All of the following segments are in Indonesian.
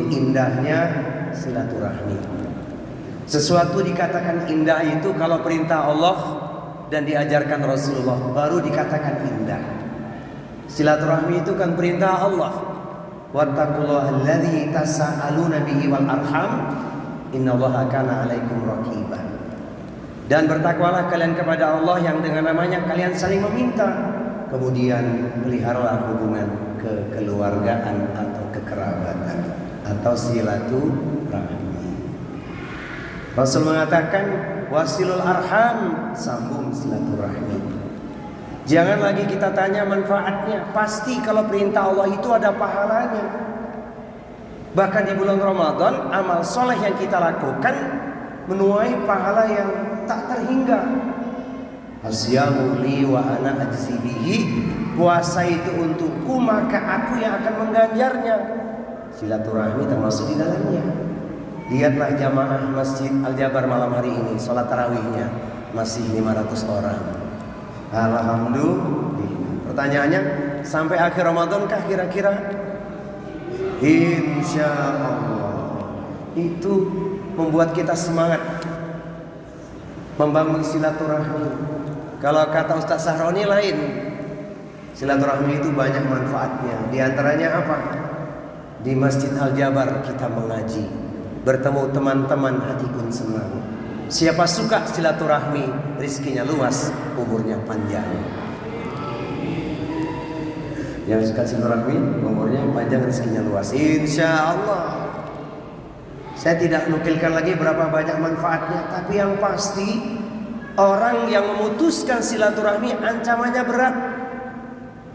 Indahnya silaturahmi. Sesuatu dikatakan indah itu kalau perintah Allah dan diajarkan Rasulullah baru dikatakan indah. Silaturahmi itu kan perintah Allah. Wattaqullaha alladzi tasaaluna bihi wal arham innallaha kana 'alaikum raqiba. Dan bertakwalah kalian kepada Allah yang dengan namanya kalian saling meminta. Kemudian peliharalah hubungan kekeluargaan atau kekerabatan atau silaturahmi. Rasul mengatakan wasilul arham, sambung silaturahmi. Jangan lagi kita tanya manfaatnya. Pasti kalau perintah Allah itu ada pahalanya. Bahkan di bulan Ramadan amal soleh yang kita lakukan menuai pahala yang tak terhingga. Asyamu li wa ana ajzi bihi. Puasa itu untukku maka aku yang akan mengganjarnya. Silaturahmi termasuk di dalamnya. Lihatlah jamaah Masjid Al-Jabar malam hari ini, sholat tarawihnya masih 500 orang. Alhamdulillah. Pertanyaannya, sampai akhir Ramadan kah kira-kira? Insya Allah. Itu membuat kita semangat membangun silaturahmi. Kalau kata Ustaz Sahroni lain, silaturahmi itu banyak manfaatnya. Di antaranya apa? Di Masjid Al-Jabar kita mengaji, bertemu teman-teman, hati pun senang. Siapa suka silaturahmi, rizkinya luas, umurnya panjang. Yang suka silaturahmi, umurnya panjang, rizkinya luas, insya Allah. Saya tidak nukilkan lagi berapa banyak manfaatnya, tapi yang pasti orang yang memutuskan silaturahmi ancamannya berat.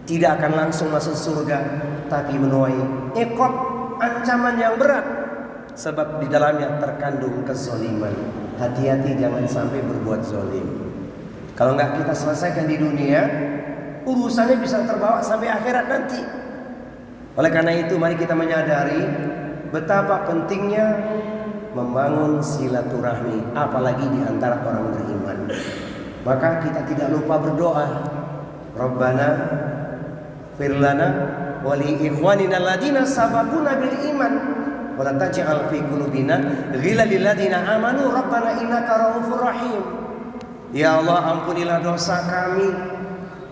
Tidak akan langsung masuk surga, tapi menuai iqab, ancaman yang berat. Sebab di dalamnya terkandung kezaliman. Hati-hati jangan sampai berbuat zalim. Kalau nggak kita selesaikan di dunia, urusannya bisa terbawa sampai akhirat nanti. Oleh karena itu mari kita menyadari betapa pentingnya membangun silaturahmi, apalagi di antara orang beriman. Maka kita tidak lupa berdoa. Rabbana firlana wali ikhwanina alladina sabaquna bil iman wala taj'al fi qulubina ghillan lil ladina amanu rabbana innaka raufur rahim. Ya Allah, ampunilah dosa kami,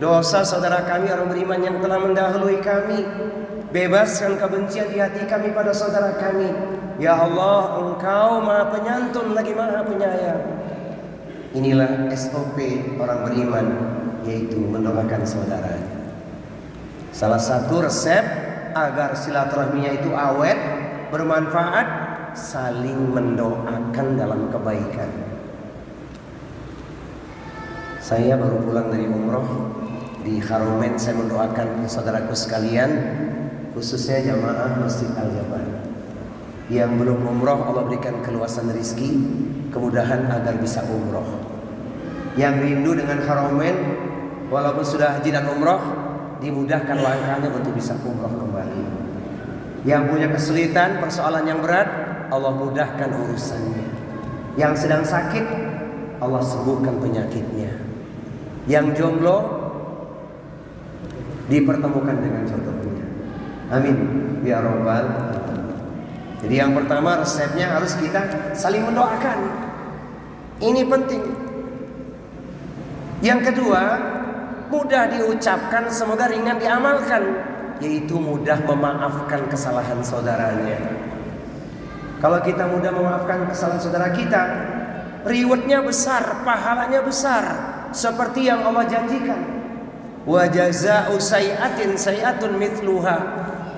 dosa saudara kami orang beriman yang telah mendahului kami. Bebaskan kebencian di hati kami pada saudara kami. Ya Allah, Engkau Maha Penyantun lagi Maha Penyayang. Inilah SOP orang beriman, yaitu mendoakan saudaranya. Salah satu resep agar silaturahminya itu awet, bermanfaat, saling mendoakan dalam kebaikan. Saya baru pulang dari umroh di Haramain. Saya mendoakan saudaraku sekalian, khususnya jamaah Masjid Al-Jabar. Yang belum umroh, Allah berikan keluasan rizki, kemudahan agar bisa umroh. Yang rindu dengan Haramain, walaupun sudah haji dan umroh, dimudahkan langkahnya untuk bisa umroh kembali. Yang punya kesulitan, persoalan yang berat, Allah mudahkan urusannya. Yang sedang sakit, Allah sembuhkan penyakitnya. Yang jomblo, dipertemukan dengan jodohnya. Amin ya rabbal alamin. Jadi yang pertama resepnya harus kita saling mendoakan. Ini penting. Yang kedua, mudah diucapkan, semoga ringan diamalkan, yaitu mudah memaafkan kesalahan saudaranya. Kalau kita mudah memaafkan kesalahan saudara kita, rewardnya besar, pahalanya besar, seperti yang Allah janjikan. Wa jazaa'u sayyi'atin sayyi'atun mithluha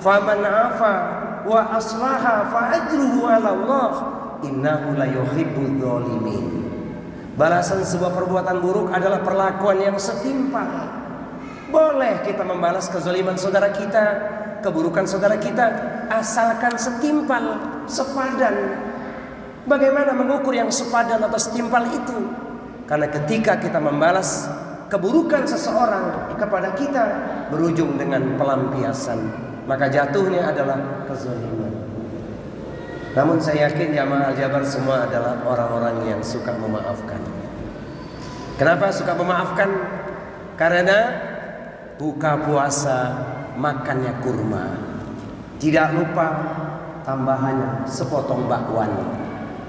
faman 'afa wa aslaha fa ajruhu 'ala Allah innahu la yuhibbudz dzalimin. Balasan sebuah perbuatan buruk adalah perlakuan yang setimpal. Boleh kita membalas kezaliman saudara kita, keburukan saudara kita, asalkan setimpal, sepadan. Bagaimana mengukur yang sepadan atau setimpal itu? Karena ketika kita membalas keburukan seseorang kepada kita, berujung dengan pelampiasan, maka jatuhnya adalah kezaliman. Namun saya yakin jamaah Al-Jabar semua adalah orang-orang yang suka memaafkan. Kenapa suka memaafkan? Karena buka puasa makannya kurma. Tidak lupa tambahannya sepotong bakwan.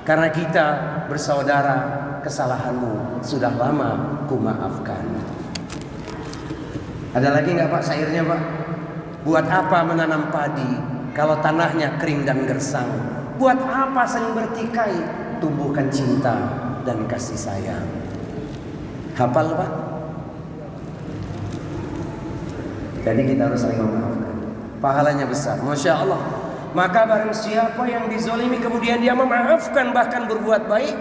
Karena kita bersaudara, kesalahanmu sudah lama kumaafkan. Ada lagi nggak Pak syairnya Pak? Buat apa menanam padi kalau tanahnya kering dan gersang? Buat apa saling bertikai? Tumbuhkan cinta dan kasih sayang. Hafal Pak? Jadi kita harus saling memaafkan. Pahalanya besar, Masya Allah. Maka barang siapa yang dizolimi kemudian dia memaafkan bahkan berbuat baik,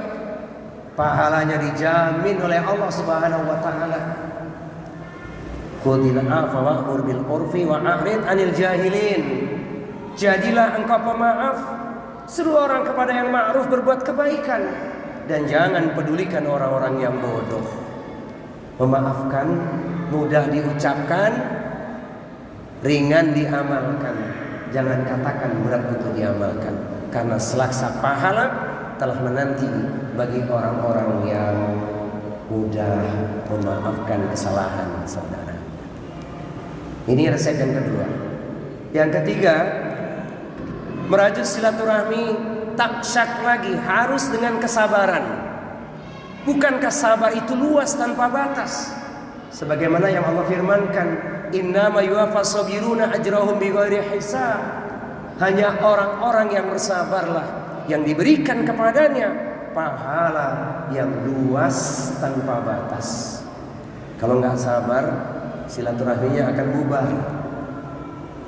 pahalanya dijamin oleh Allah Subhanahu wa taala. Khudil afwa wa'mur bil urfi wa'rid 'anil jahilin. Jadilah engkau pemaaf, seru orang kepada yang ma'ruf, berbuat kebaikan, dan jangan pedulikan orang-orang yang bodoh. Memaafkan mudah diucapkan, ringan diamalkan. Jangan katakan berat untuk diamalkan, karena selaksa pahala telah menanti bagi orang-orang yang mudah memaafkan kesalahan saudara. Ini resep yang kedua. Yang ketiga, merajut silaturahmi tak syak lagi, harus dengan kesabaran. Bukankah sabar itu luas tanpa batas? Sebagaimana yang Allah firmankan, innama yuwaffas sabiruna ajrahum bighairi hisab. Hanya orang-orang yang bersabarlah yang diberikan kepadanya pahala yang luas tanpa batas. Kalau nggak sabar, silaturahminya akan bubar.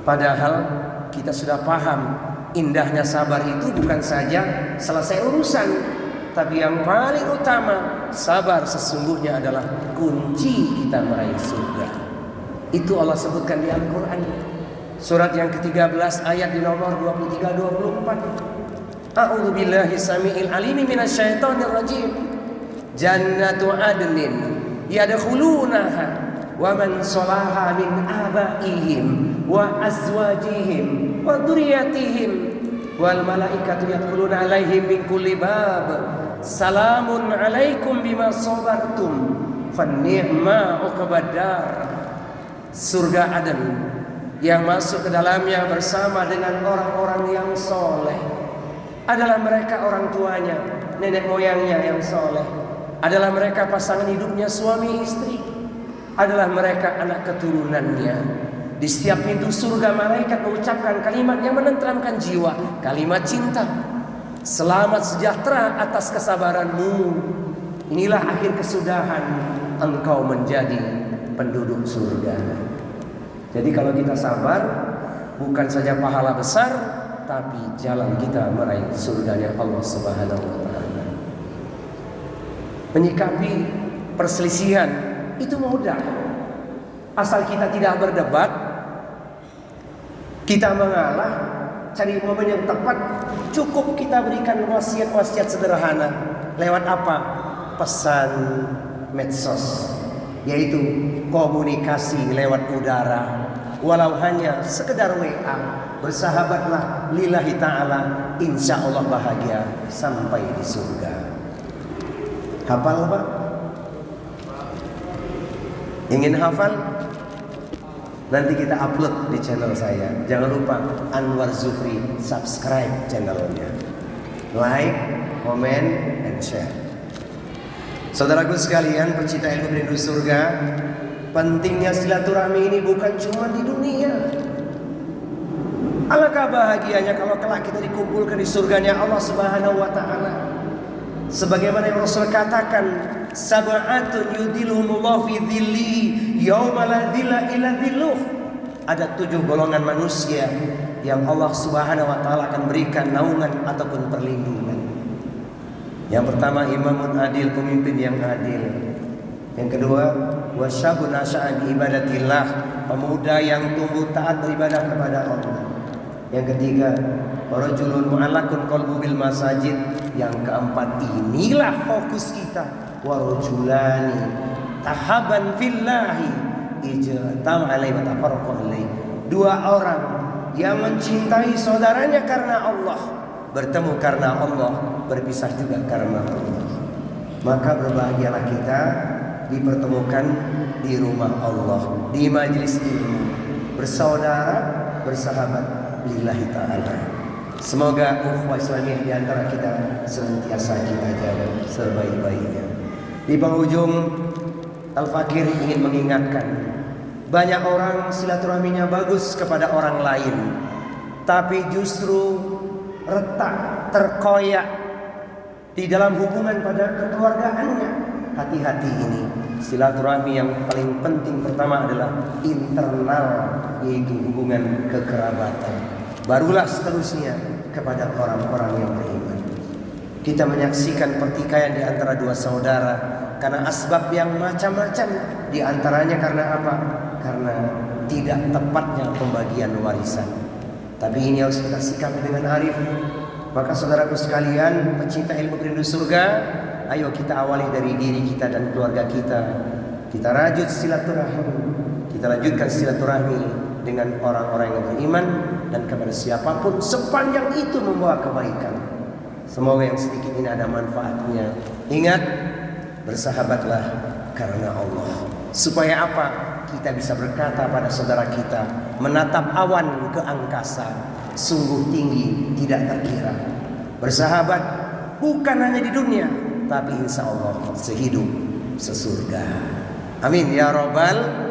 Padahal kita sudah paham indahnya sabar itu bukan saja selesai urusan, tapi yang paling utama, sabar sesungguhnya adalah kunci kita meraih surga. Itu Allah sebutkan di Al-Quran, surat yang ke-13 ayat di nomor 23-24. A'udzu billahi samiil alimi minasyaitonir rajim. Jannatu adnin yadkhulunaha wa man salaha min abaihim wa azwajihim wa dzurriyyatihim wal malaikatu yadkhuluna alaihim min kulli bab. Salamun alaikum bima sabartum fanni'ma uqbadar. Surga Aden yang masuk ke dalamnya bersama dengan orang-orang yang soleh adalah mereka orang tuanya, nenek moyangnya yang soleh, adalah mereka pasangan hidupnya suami istri, adalah mereka anak keturunannya. Di setiap pintu surga malaikat mengucapkan kalimat yang menenteramkan jiwa, kalimat cinta. Selamat sejahtera atas kesabaranmu. Inilah akhir kesudahan, engkau menjadi penduduk surga. Jadi kalau kita sabar, bukan saja pahala besar, tapi jalan kita meraih surganya Allah Subhanahu wa taala. Menyikapi perselisihan itu mudah. Asal kita tidak berdebat, kita mengalah, cari momen yang tepat, cukup kita berikan wasiat-wasiat sederhana. Lewat apa? Pesan medsos, yaitu komunikasi lewat udara, walau hanya sekedar WA. Bersahabatlah lillahi ta'ala, insya Allah bahagia sampai di surga. Hafal Pak? Ingin hafal? Nanti kita upload di channel saya. Jangan lupa Anwar Zufri, subscribe channelnya, like, comment, and share. Saudaraku sekalian, pecinta ilmu rindu surga, pentingnya silaturahmi ini bukan cuma di dunia. Alangkah bahagianya kalau kelak kita dikumpulkan di surganya Allah Subhanahu wa taala. Sebagaimana yang Rasul katakan, sab'atun yudhilluhumullahu fi dhillihi yauma la dhilla illa dhilluh. Ada 7 golongan manusia yang Allah Subhanahu wa taala akan berikan naungan ataupun perlindungan. Yang pertama, imamun adil, pemimpin yang adil. Yang kedua, wasyabun nasya'a bi ibadatillah, pemuda yang tumbuh taat beribadah kepada Allah. Yang ketiga, rajulun mu'allaqun qalbu bil masajid. Yang keempat, inilah fokus kita, warajulani tahaban fillahi ijtama alaihi wa tafarraqa alaihi. 2 orang yang mencintai saudaranya karena Allah, bertemu karena Allah, berpisah juga karena Allah. Maka berbahagialah kita dipertemukan di rumah Allah, di majelis ilmu, bersaudara, bersahabat lillahi ta'ala. Semoga ukhuwah Islamiyah di antara kita senantiasa kita jaga sebaik-baiknya. Di penghujung, Al-Fakir ingin mengingatkan, banyak orang silaturahminya bagus kepada orang lain, tapi justru retak, terkoyak di dalam hubungan pada kekeluargaannya. Hati-hati ini. Silaturahmi yang paling penting pertama adalah internal, yaitu hubungan kekerabatan. Barulah seterusnya kepada orang-orang yang beriman. Kita menyaksikan pertikaian di antara dua saudara karena asbab yang macam-macam. Di antaranya karena apa? Karena tidak tepatnya pembagian warisan. Tapi ini harus kita sikapi dengan arif. Maka saudaraku sekalian, pecinta ilmu perindu surga, ayo kita awali dari diri kita dan keluarga kita. Kita rajut silaturahmi. Kita lanjutkan silaturahmi dengan orang-orang yang beriman dan kepada siapapun sepanjang itu membawa kebaikan. Semoga yang sedikit ini ada manfaatnya. Ingat, bersahabatlah karena Allah. Supaya apa? Kita bisa berkata pada saudara kita, menatap awan ke angkasa, sungguh tinggi tidak terkira. Bersahabat bukan hanya di dunia, tapi insya Allah sehidup sesurga. Amin ya Rabbal